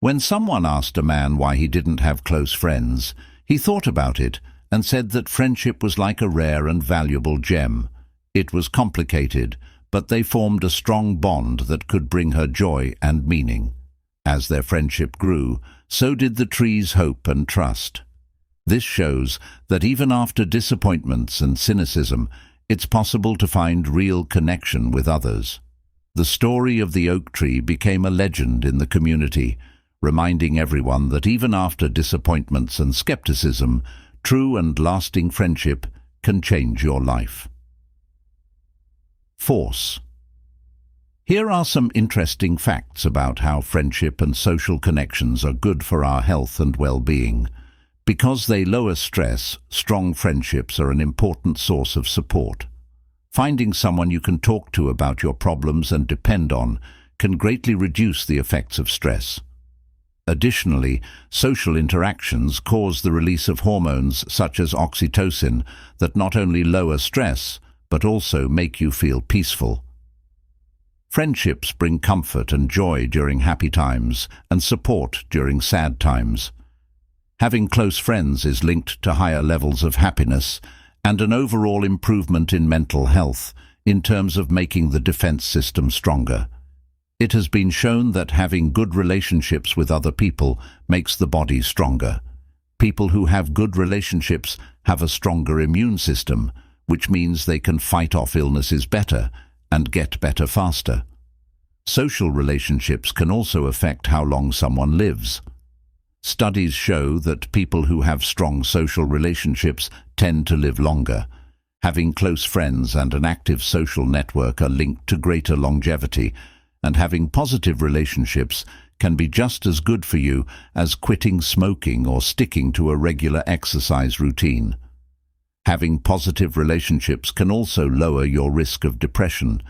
When someone asked a man why he didn't have close friends, he thought about it and said that friendship was like a rare and valuable gem. It was complicated, but they formed a strong bond that could bring her joy and meaning. As their friendship grew, so did the tree's hope and trust. This shows that even after disappointments and cynicism, it's possible to find real connection with others. The story of the oak tree became a legend in the community, reminding everyone that even after disappointments and skepticism, true and lasting friendship can change your life. Force. Here are some interesting facts about how friendship and social connections are good for our health and well-being. Because they lower stress, strong friendships are an important source of support. Finding someone you can talk to about your problems and depend on can greatly reduce the effects of stress. Additionally, social interactions cause the release of hormones such as oxytocin that not only lower stress, but also make you feel peaceful. Friendships bring comfort and joy during happy times and support during sad times. Having close friends is linked to higher levels of happiness and an overall improvement in mental health in terms of making the defense system stronger. It has been shown that having good relationships with other people makes the body stronger. People who have good relationships have a stronger immune system, which means they can fight off illnesses better and get better faster. Social relationships can also affect how long someone lives. Studies show that people who have strong social relationships tend to live longer. Having close friends and an active social network are linked to greater longevity, and having positive relationships can be just as good for you as quitting smoking or sticking to a regular exercise routine. Having positive relationships can also lower your risk of depression.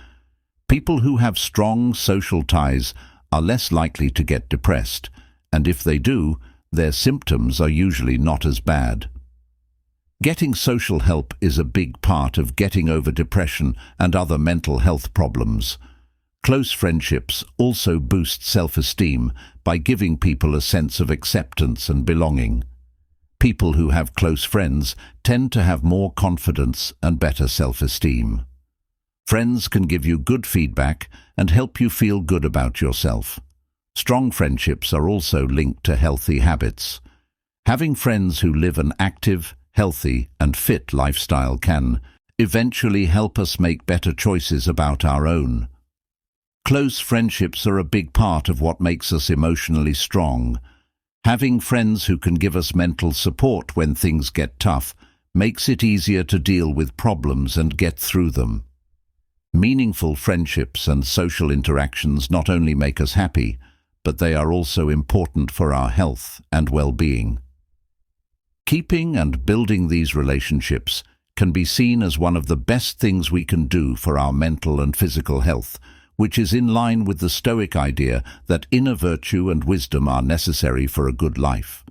People who have strong social ties are less likely to get depressed, and if they do, their symptoms are usually not as bad. Getting social help is a big part of getting over depression and other mental health problems. Close friendships also boost self-esteem by giving people a sense of acceptance and belonging. People who have close friends tend to have more confidence and better self-esteem. Friends can give you good feedback and help you feel good about yourself. Strong friendships are also linked to healthy habits. Having friends who live an active, healthy, and fit lifestyle can eventually help us make better choices about our own. Close friendships are a big part of what makes us emotionally strong. Having friends who can give us mental support when things get tough makes it easier to deal with problems and get through them. Meaningful friendships and social interactions not only make us happy, but they are also important for our health and well-being. Keeping and building these relationships can be seen as one of the best things we can do for our mental and physical health, which is in line with the Stoic idea that inner virtue and wisdom are necessary for a good life.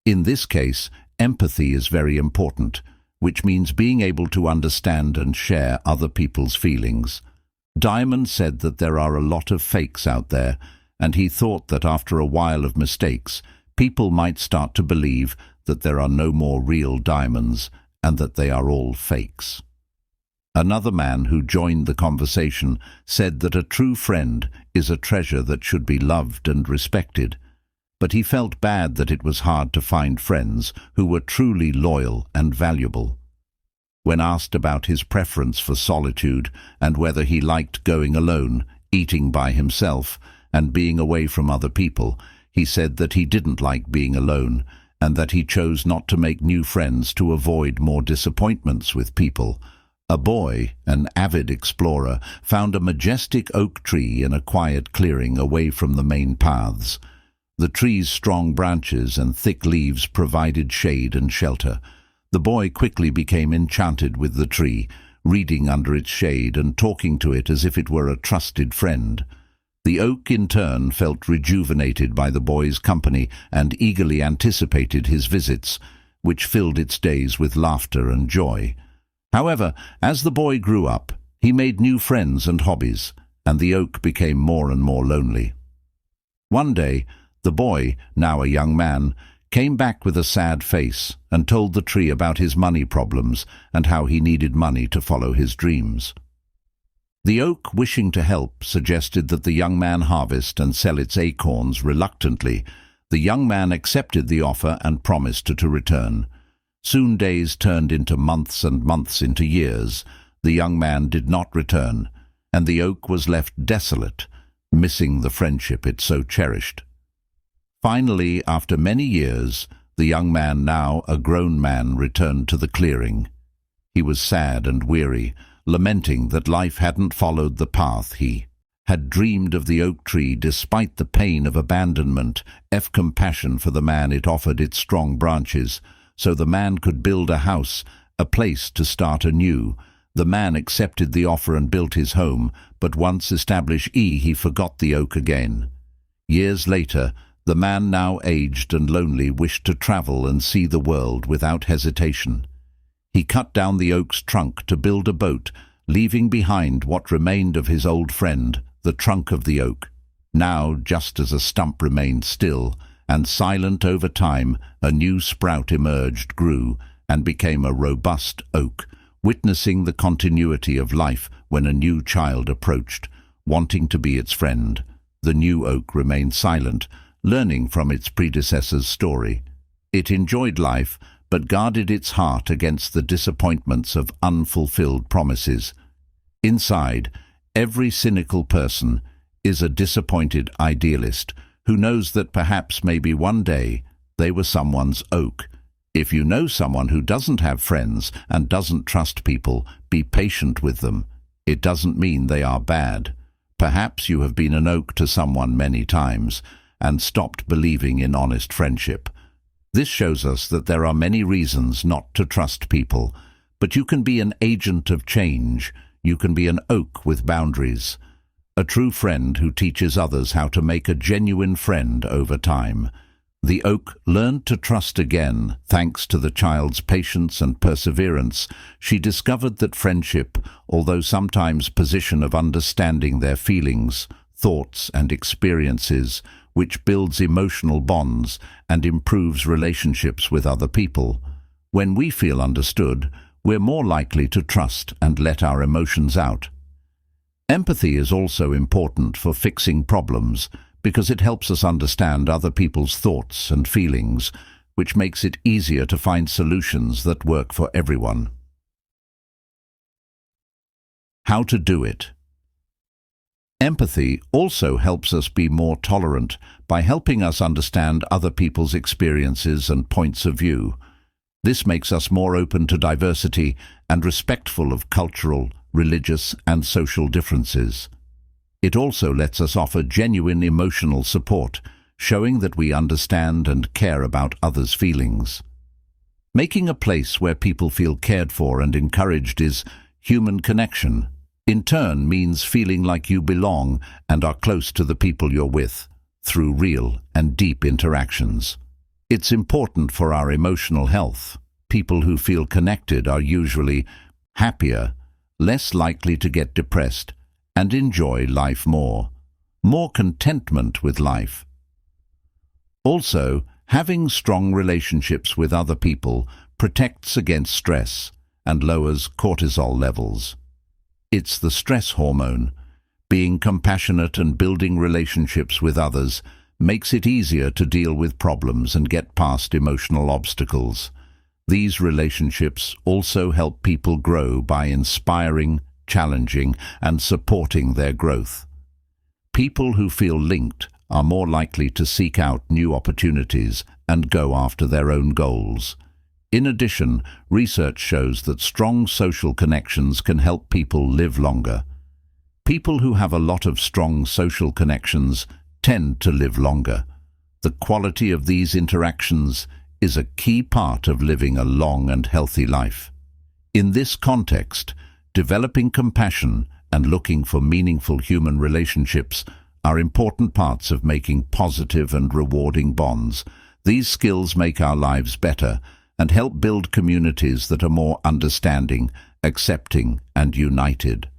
In this case, empathy is very important, which means being able to understand and share other people's feelings. Diamond said that there are a lot of fakes out there, and he thought that after a while of mistakes, people might start to believe that there are no more real diamonds and that they are all fakes. Another man who joined the conversation said that a true friend is a treasure that should be loved and respected, but he felt bad that it was hard to find friends who were truly loyal and valuable. When asked about his preference for solitude and whether he liked going alone, eating by himself, and being away from other people, he said that he didn't like being alone and that he chose not to make new friends to avoid more disappointments with people. A boy, an avid explorer, found a majestic oak tree in a quiet clearing away from the main paths. The tree's strong branches and thick leaves provided shade and shelter. The boy quickly became enchanted with the tree, reading under its shade and talking to it as if it were a trusted friend. The oak, in turn, felt rejuvenated by the boy's company and eagerly anticipated his visits, which filled its days with laughter and joy. However, as the boy grew up, he made new friends and hobbies, and the oak became more and more lonely. One day, The boy, now a young man, came back with a sad face and told the tree about his money problems and how he needed money to follow his dreams. The oak, wishing to help, suggested that the young man harvest and sell its acorns reluctantly. The young man accepted the offer and promised to return. Soon days turned into months and months into years. The young man did not return, and the oak was left desolate, missing the friendship it so cherished. Finally, after many years, the young man, now a grown man, returned to the clearing. He was sad and weary, lamenting that life hadn't followed the path he had dreamed of. The oak tree, despite the pain of abandonment, compassion for the man it offered its strong branches, so the man could build a house, a place to start anew. The man accepted the offer and built his home, but once established, he forgot the oak again. Years later, the man, now aged and lonely, wished to travel and see the world without hesitation. He cut down the oak's trunk to build a boat, leaving behind what remained of his old friend, the trunk of the oak. Now, just as a stump remained still and silent over time, a new sprout emerged, grew, and became a robust oak, witnessing the continuity of life when a new child approached, wanting to be its friend. The new oak remained silent, learning from its predecessor's story. It enjoyed life, but guarded its heart against the disappointments of unfulfilled promises. Inside, every cynical person is a disappointed idealist who knows that perhaps maybe one day they were someone's oak. If you know someone who doesn't have friends and doesn't trust people, be patient with them. It doesn't mean they are bad. Perhaps you have been an oak to someone many times and stopped believing in honest friendship. This shows us that there are many reasons not to trust people, but you can be an agent of change. You can be an oak with boundaries, a true friend who teaches others how to make a genuine friend over time. The oak learned to trust again. Thanks to the child's patience and perseverance, she discovered that friendship, although sometimes position of understanding their feelings, thoughts and experiences, which builds emotional bonds and improves relationships with other people. When we feel understood, we're more likely to trust and let our emotions out. Empathy is also important for fixing problems because it helps us understand other people's thoughts and feelings, which makes it easier to find solutions that work for everyone. How to do it. Empathy also helps us be more tolerant by helping us understand other people's experiences and points of view. This makes us more open to diversity and respectful of cultural, religious, and social differences. It also lets us offer genuine emotional support, showing that we understand and care about others' feelings. Making a place where people feel cared for and encouraged is human connection. In turn, means feeling like you belong and are close to the people you're with, through real and deep interactions. It's important for our emotional health. People who feel connected are usually happier, less likely to get depressed, and enjoy life more contentment with life. Also, having strong relationships with other people protects against stress and lowers cortisol levels. It's the stress hormone. Being compassionate and building relationships with others makes it easier to deal with problems and get past emotional obstacles. These relationships also help people grow by inspiring, challenging, and supporting their growth. People who feel linked are more likely to seek out new opportunities and go after their own goals. In addition, research shows that strong social connections can help people live longer. People who have a lot of strong social connections tend to live longer. The quality of these interactions is a key part of living a long and healthy life. In this context, developing compassion and looking for meaningful human relationships are important parts of making positive and rewarding bonds. These skills make our lives better and help build communities that are more understanding, accepting, and united.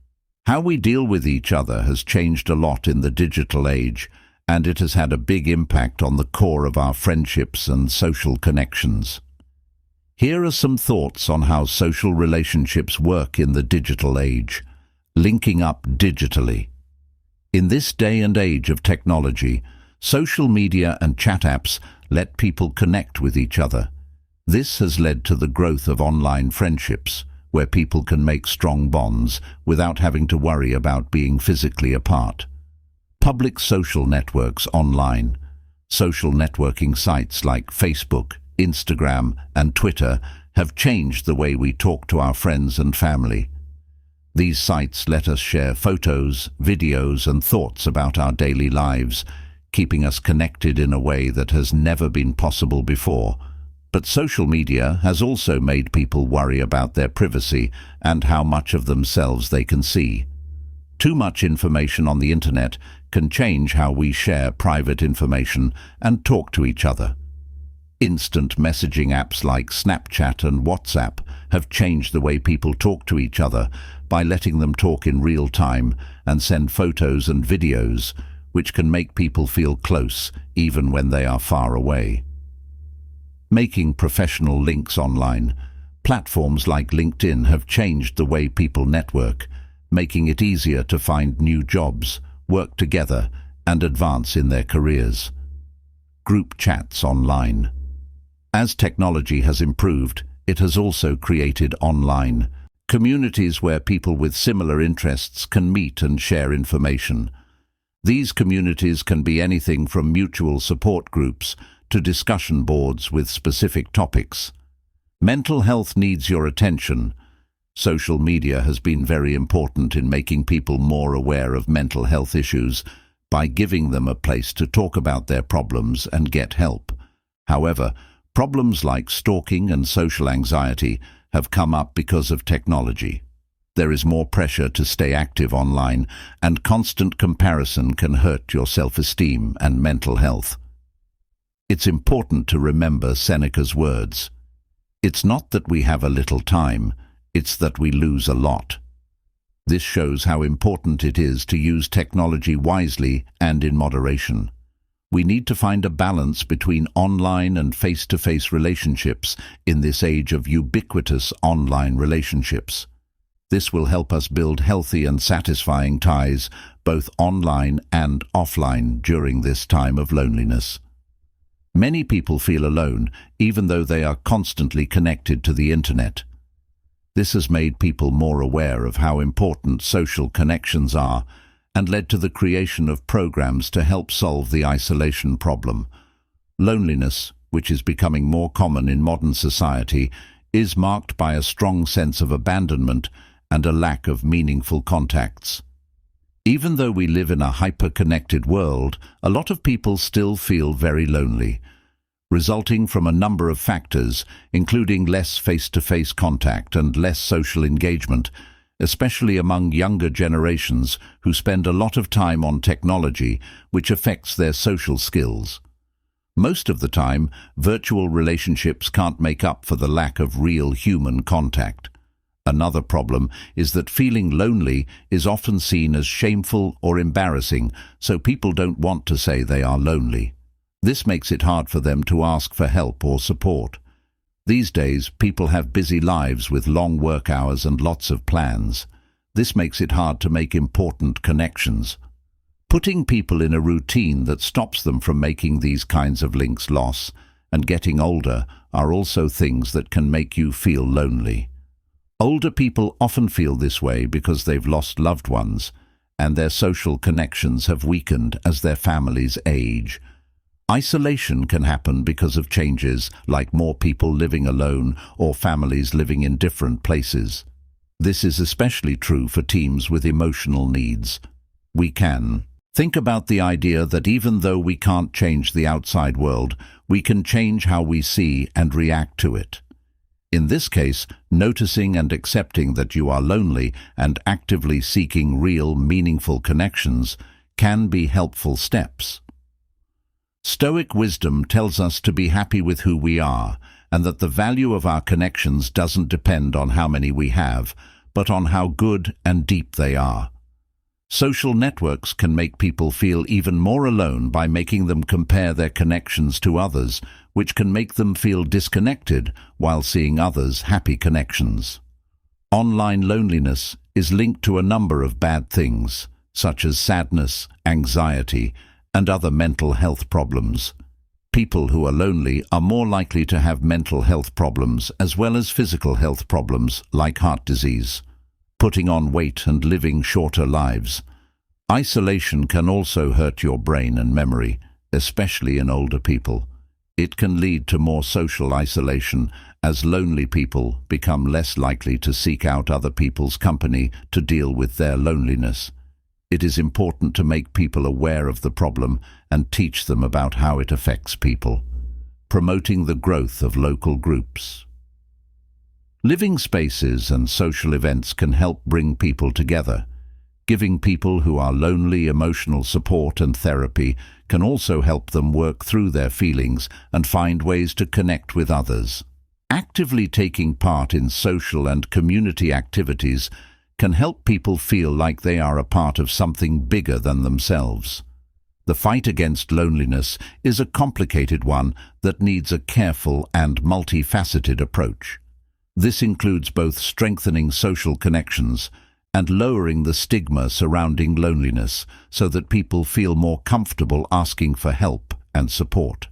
How we deal with each other has changed a lot in the digital age, and it has had a big impact on the core of our friendships and social connections. Here are some thoughts on how social relationships work in the digital age. Linking up digitally. In this day and age of technology, social media and chat apps let people connect with each other. This has led to the growth of online friendships, where people can make strong bonds without having to worry about being physically apart. Public social networks online. Social networking sites like Facebook, Instagram, and Twitter have changed the way we talk to our friends and family. These sites let us share photos, videos, and thoughts about our daily lives, keeping us connected in a way that has never been possible before. But social media has also made people worry about their privacy and how much of themselves they can see. Too much information on the internet can change how we share private information and talk to each other. Instant messaging apps like Snapchat and WhatsApp have changed the way people talk to each other by letting them talk in real time and send photos and videos, which can make people feel close even when they are far away. Making professional links online. Platforms like LinkedIn have changed the way people network, making it easier to find new jobs, work together, and advance in their careers. Group chats online. As technology has improved, it has also created online communities where people with similar interests can meet and share information. These communities can be anything from mutual support groups to discussion boards with specific topics. Mental health needs your attention. Social media has been very important in making people more aware of mental health issues by giving them a place to talk about their problems and get help. However, problems like stalking and social anxiety have come up because of technology. There is more pressure to stay active online, and constant comparison can hurt your self-esteem and mental health. It's important to remember Seneca's words. It's not that we have a little time, it's that we lose a lot. This shows how important it is to use technology wisely and in moderation. We need to find a balance between online and face-to-face relationships in this age of ubiquitous online relationships. This will help us build healthy and satisfying ties, both online and offline, during this time of loneliness. Many people feel alone, even though they are constantly connected to the internet. This has made people more aware of how important social connections are and led to the creation of programs to help solve the isolation problem. Loneliness, which is becoming more common in modern society, is marked by a strong sense of abandonment and a lack of meaningful contacts. Even though we live in a hyper-connected world, a lot of people still feel very lonely, resulting from a number of factors, including less face-to-face contact and less social engagement, especially among younger generations who spend a lot of time on technology, which affects their social skills. Most of the time, virtual relationships can't make up for the lack of real human contact. Another problem is that feeling lonely is often seen as shameful or embarrassing, so people don't want to say they are lonely. This makes it hard for them to ask for help or support. These days, people have busy lives with long work hours and lots of plans. This makes it hard to make important connections. Putting people in a routine that stops them from making these kinds of links loss and getting older are also things that can make you feel lonely. Older people often feel this way because they've lost loved ones, and their social connections have weakened as their families age. Isolation can happen because of changes like more people living alone or families living in different places. This is especially true for teams with emotional needs. We can think about the idea that even though we can't change the outside world, we can change how we see and react to it. In this case, noticing and accepting that you are lonely and actively seeking real, meaningful connections can be helpful steps. Stoic wisdom tells us to be happy with who we are, and that the value of our connections doesn't depend on how many we have, but on how good and deep they are. Social networks can make people feel even more alone by making them compare their connections to others, which can make them feel disconnected while seeing others' happy connections. Online loneliness is linked to a number of bad things, such as sadness, anxiety, and other mental health problems. People who are lonely are more likely to have mental health problems as well as physical health problems like heart disease, putting on weight and living shorter lives. Isolation can also hurt your brain and memory, especially in older people. It can lead to more social isolation, as lonely people become less likely to seek out other people's company to deal with their loneliness. It is important to make people aware of the problem and teach them about how it affects people, promoting the growth of local groups. Living spaces and social events can help bring people together. Giving people who are lonely emotional support and therapy can also help them work through their feelings and find ways to connect with others. Actively taking part in social and community activities can help people feel like they are a part of something bigger than themselves. The fight against loneliness is a complicated one that needs a careful and multifaceted approach. This includes both strengthening social connections and lowering the stigma surrounding loneliness so that people feel more comfortable asking for help and support.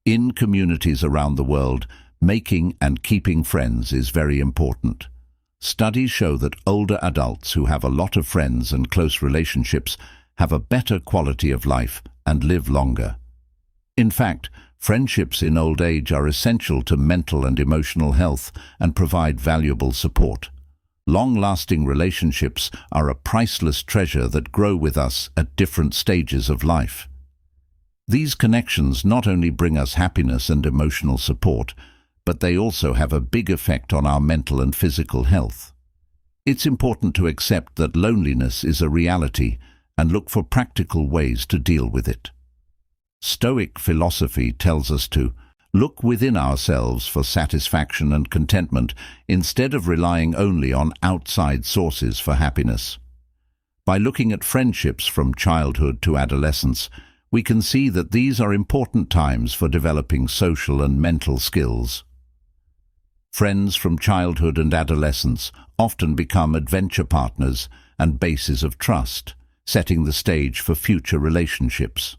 In communities around the world, making and keeping friends is very important. Studies show that older adults who have a lot of friends and close relationships have a better quality of life and live longer. In fact, friendships in old age are essential to mental and emotional health and provide valuable support. Long-lasting relationships are a priceless treasure that grow with us at different stages of life. These connections not only bring us happiness and emotional support, but they also have a big effect on our mental and physical health. It's important to accept that loneliness is a reality and look for practical ways to deal with it. Stoic philosophy tells us to look within ourselves for satisfaction and contentment instead of relying only on outside sources for happiness. By looking at friendships from childhood to adolescence, we can see that these are important times for developing social and mental skills. Friends from childhood and adolescence often become adventure partners and bases of trust, setting the stage for future relationships.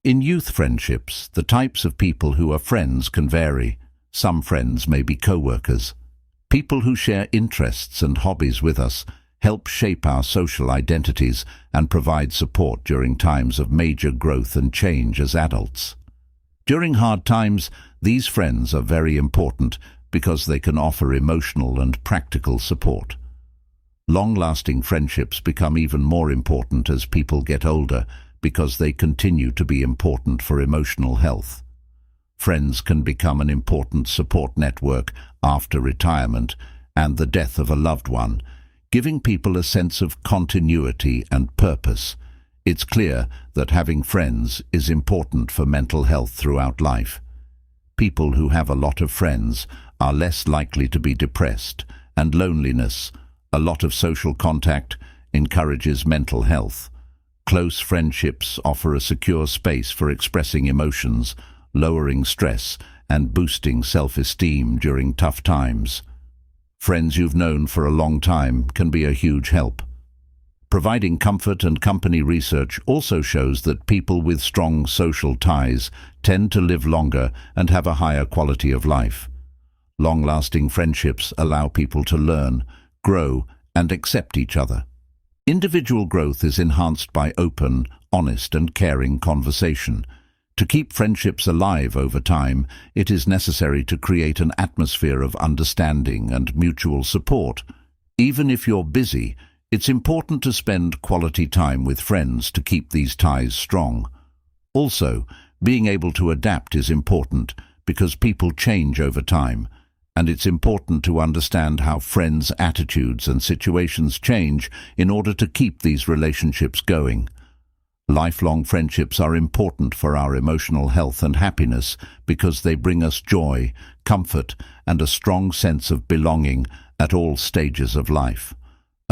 In youth friendships, the types of people who are friends can vary. Some friends may be co-workers. People who share interests and hobbies with us help shape our social identities and provide support during times of major growth and change as adults. During hard times, these friends are very important because they can offer emotional and practical support. Long-lasting friendships become even more important as people get older because they continue to be important for emotional health. Friends can become an important support network after retirement and the death of a loved one, giving people a sense of continuity and purpose. It's clear that having friends is important for mental health throughout life. People who have a lot of friends are less likely to be depressed, and loneliness, a lot of social contact, encourages mental health. Close friendships offer a secure space for expressing emotions, lowering stress, and boosting self-esteem during tough times. Friends you've known for a long time can be a huge help. Providing comfort and company research also shows that people with strong social ties tend to live longer and have a higher quality of life. Long-lasting friendships allow people to learn, grow, and accept each other. Individual growth is enhanced by open, honest, and caring conversation. To keep friendships alive over time, it is necessary to create an atmosphere of understanding and mutual support. Even if you're busy, it's important to spend quality time with friends to keep these ties strong. Also, being able to adapt is important because people change over time, and it's important to understand how friends' attitudes and situations change in order to keep these relationships going. Lifelong friendships are important for our emotional health and happiness because they bring us joy, comfort, and a strong sense of belonging at all stages of life.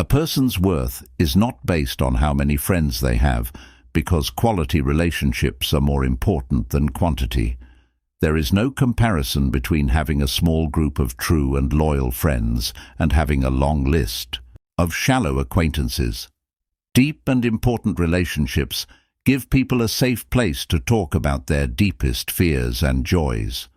A person's worth is not based on how many friends they have, because quality relationships are more important than quantity. There is no comparison between having a small group of true and loyal friends and having a long list of shallow acquaintances. Deep and important relationships give people a safe place to talk about their deepest fears and joys.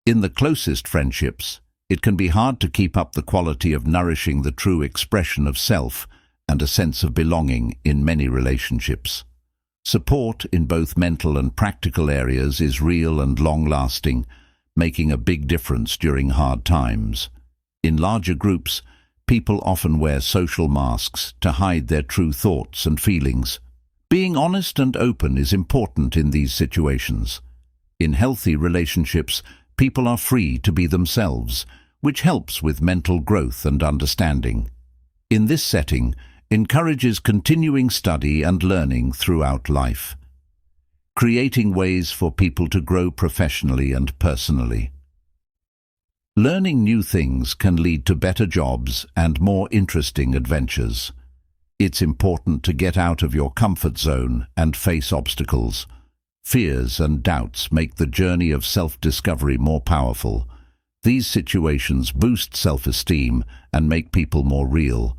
In the closest friendships, it can be hard to keep up the quality of nourishing the true expression of self and a sense of belonging in many relationships. Support in both mental and practical areas is real and long-lasting, making a big difference during hard times. In larger groups, people often wear social masks to hide their true thoughts and feelings. Being honest and open is important in these situations. In healthy relationships, people are free to be themselves, which helps with mental growth and understanding. In this setting, encourages continuing study and learning throughout life, creating ways for people to grow professionally and personally. Learning new things can lead to better jobs and more interesting adventures. It's important to get out of your comfort zone and face obstacles. Fears and doubts make the journey of self-discovery more powerful. These situations boost self-esteem and make people more real.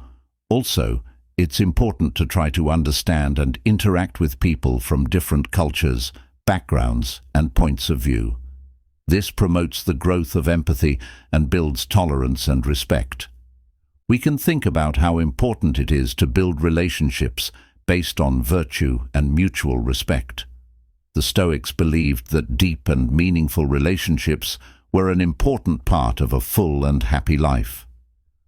Also, it's important to try to understand and interact with people from different cultures, backgrounds, and points of view. This promotes the growth of empathy and builds tolerance and respect. We can think about how important it is to build relationships based on virtue and mutual respect. The Stoics believed that deep and meaningful relationships were an important part of a full and happy life.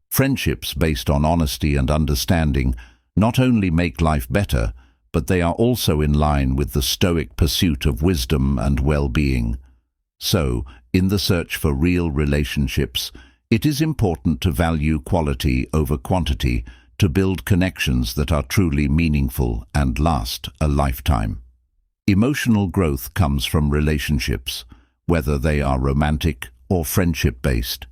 Friendships based on honesty and understanding not only make life better, but they are also in line with the Stoic pursuit of wisdom and well-being. So, in the search for real relationships, it is important to value quality over quantity to build connections that are truly meaningful and last a lifetime. Emotional growth comes from relationships, whether they are romantic or friendship-based.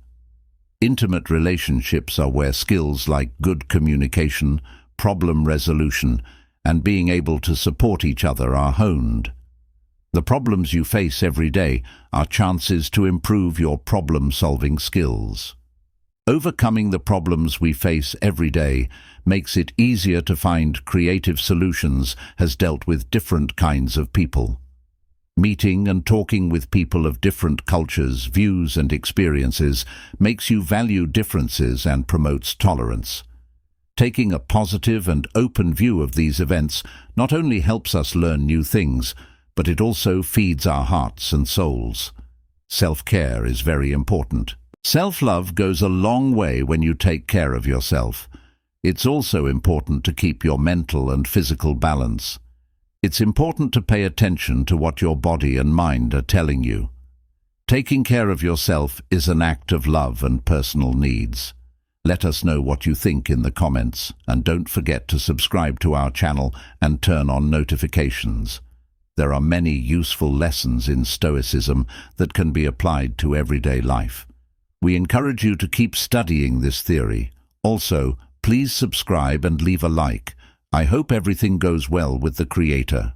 Intimate relationships are where skills like good communication, problem resolution, and being able to support each other are honed. The problems you face every day are chances to improve your problem-solving skills. Overcoming the problems we face every day makes it easier to find creative solutions as dealt with different kinds of people. Meeting and talking with people of different cultures, views, and experiences makes you value differences and promotes tolerance. Taking a positive and open view of these events not only helps us learn new things, but it also feeds our hearts and souls. Self-care is very important. Self-love goes a long way when you take care of yourself. It's also important to keep your mental and physical balance. It's important to pay attention to what your body and mind are telling you. Taking care of yourself is an act of love and personal needs. Let us know what you think in the comments, and don't forget to subscribe to our channel and turn on notifications. There are many useful lessons in Stoicism that can be applied to everyday life. We encourage you to keep studying this theory. Also, please subscribe and leave a like. I hope everything goes well with the Creator.